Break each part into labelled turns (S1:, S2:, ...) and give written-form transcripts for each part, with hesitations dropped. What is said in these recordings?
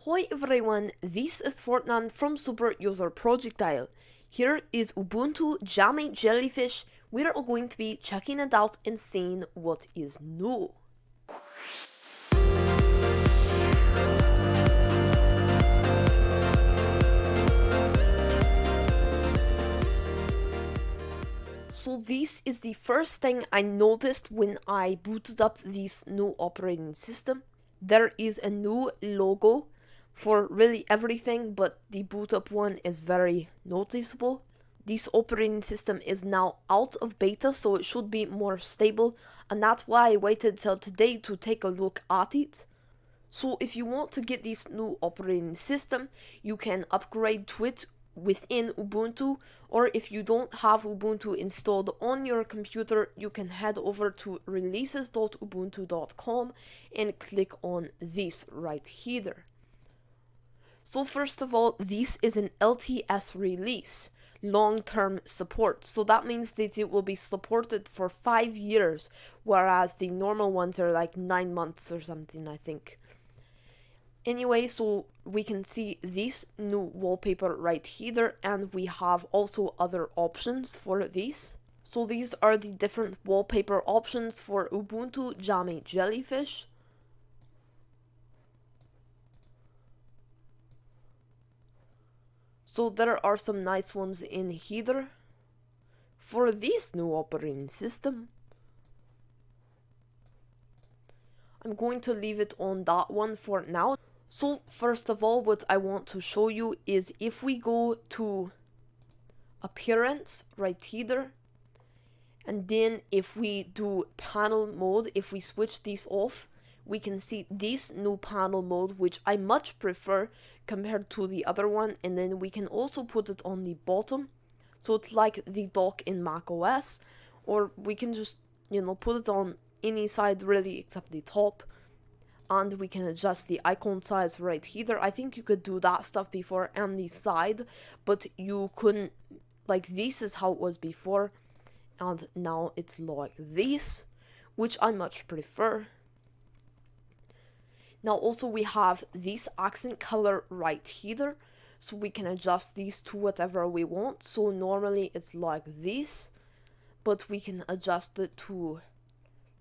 S1: Hi everyone, this is Fortnite from Superuser projectile. Here is Ubuntu Jammy Jellyfish. We are going to be checking it out and seeing what is new. So this is the first thing I noticed when I booted up this new operating system. There is a new logo for really everything, but the boot up one is very noticeable. This operating system is now out of beta, so it should be more stable, and that's why I waited till today to take a look at it. So if you want to get this new operating system, you can upgrade to it within Ubuntu, or if you don't have Ubuntu installed on your computer, you can head over to releases.ubuntu.com and click on this right here. So first of all, this is an LTS release, long-term support. So that means that it will be supported for 5 years, whereas the normal ones are like 9 months or something, I think. Anyway, so we can see this new wallpaper right here, and we have also other options for this. So these are the different wallpaper options for Ubuntu Jammy Jellyfish. So there are some nice ones in here for this new operating system. I'm going to leave it on that one for now. So first of all, what I want to show you is if we go to appearance right here, and then if we do panel mode, if we switch these off, we can see this new panel mode, which I much prefer compared to the other one. And then we can also put it on the bottom, so it's like the dock in macOS, or we can just, put it on any side really except the top, and we can adjust the icon size right here. I think you could do that stuff before and the side, but you couldn't. Like, this is how it was before, and now it's like this, which I much prefer. Now also we have this accent color right here, so we can adjust these to whatever we want. So normally it's like this, but we can adjust it to,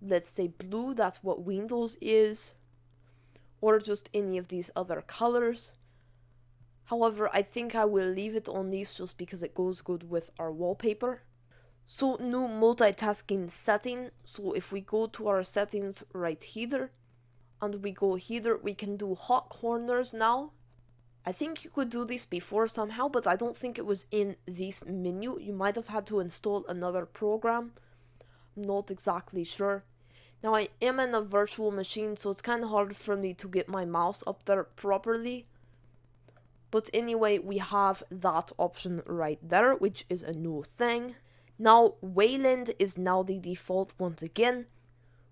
S1: let's say, blue. That's what Windows is, or just any of these other colors. However, I think I will leave it on these just because it goes good with our wallpaper. So new multitasking setting. So if we go to our settings right here, and we go here, we can do hot corners now. I think you could do this before somehow, but I don't think it was in this menu. You might have had to install another program. I'm not exactly sure. Now I am in a virtual machine, so it's kind of hard for me to get my mouse up there properly. But anyway, we have that option right there, which is a new thing. Now Wayland is now the default once again.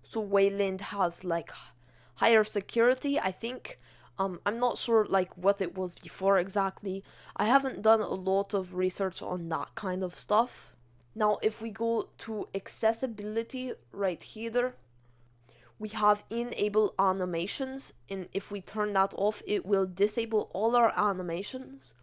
S1: So Wayland has like higher security, I think. I'm not sure like what it was before exactly. I haven't done a lot of research on that kind of stuff. Now if we go to accessibility right here, we have enable animations, and if we turn that off, it will disable all our animations.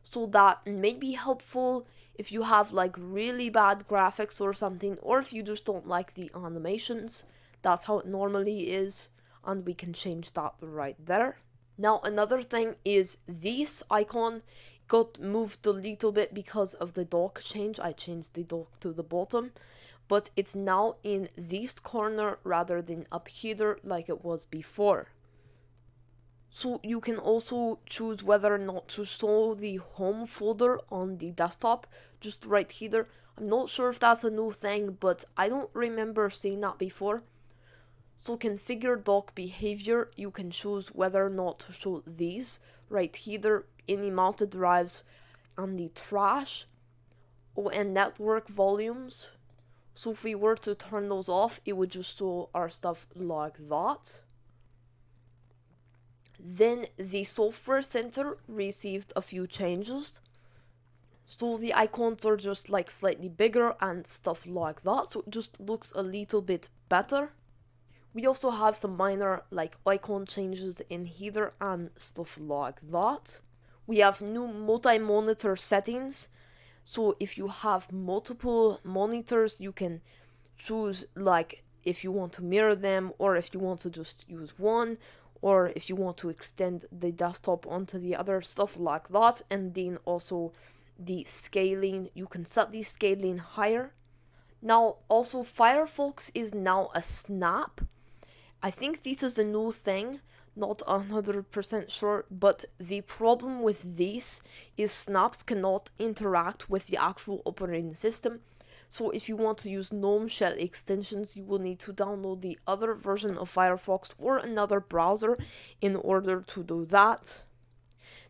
S1: So that may be helpful if you have like really bad graphics or something, or if you just don't like the animations. That's how it normally is, and we can change that right there. Now another thing is this icon got moved a little bit because of the dock change. I changed the dock to the bottom, but it's now in this corner rather than up here like it was before. So you can also choose whether or not to show the home folder on the desktop, just right here. I'm not sure if that's a new thing, but I don't remember seeing that before. So configure dock behavior, you can choose whether or not to show these right here, any mounted drives, and the trash, and network volumes. So if we were to turn those off, it would just show our stuff like that. Then the software center received a few changes. So the icons are just like slightly bigger and stuff like that, so it just looks a little bit better. We also have some minor like icon changes in header and stuff like that. We have new multi-monitor settings. So if you have multiple monitors, you can choose like if you want to mirror them, or if you want to just use one, or if you want to extend the desktop onto the other, stuff like that. And then also the scaling, you can set the scaling higher. Now also Firefox is now a snap. I think this is a new thing, not 100% sure, but the problem with this is snaps cannot interact with the actual operating system. So if you want to use GNOME shell extensions, you will need to download the other version of Firefox or another browser in order to do that.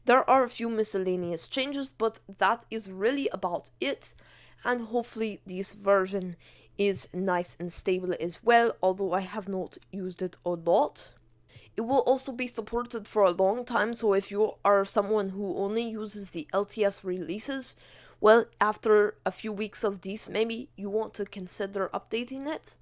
S1: There are a few miscellaneous changes, but that is really about it, and hopefully this version is nice and stable as well, although I have not used it a lot. It will also be supported for a long time, so if you are someone who only uses the LTS releases, well, after a few weeks of these, maybe you want to consider updating it.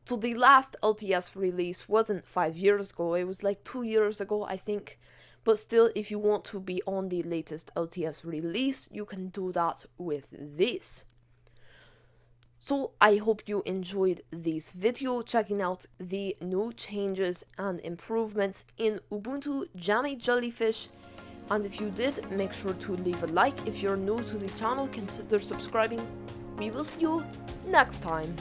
S1: So the last LTS release wasn't 5 years ago, it was like 2 years ago, I think. But still, if you want to be on the latest LTS release, you can do that with this. So I hope you enjoyed this video, checking out the new changes and improvements in Ubuntu Jammy Jellyfish. And if you did, make sure to leave a like. If you're new to the channel, consider subscribing. We will see you next time.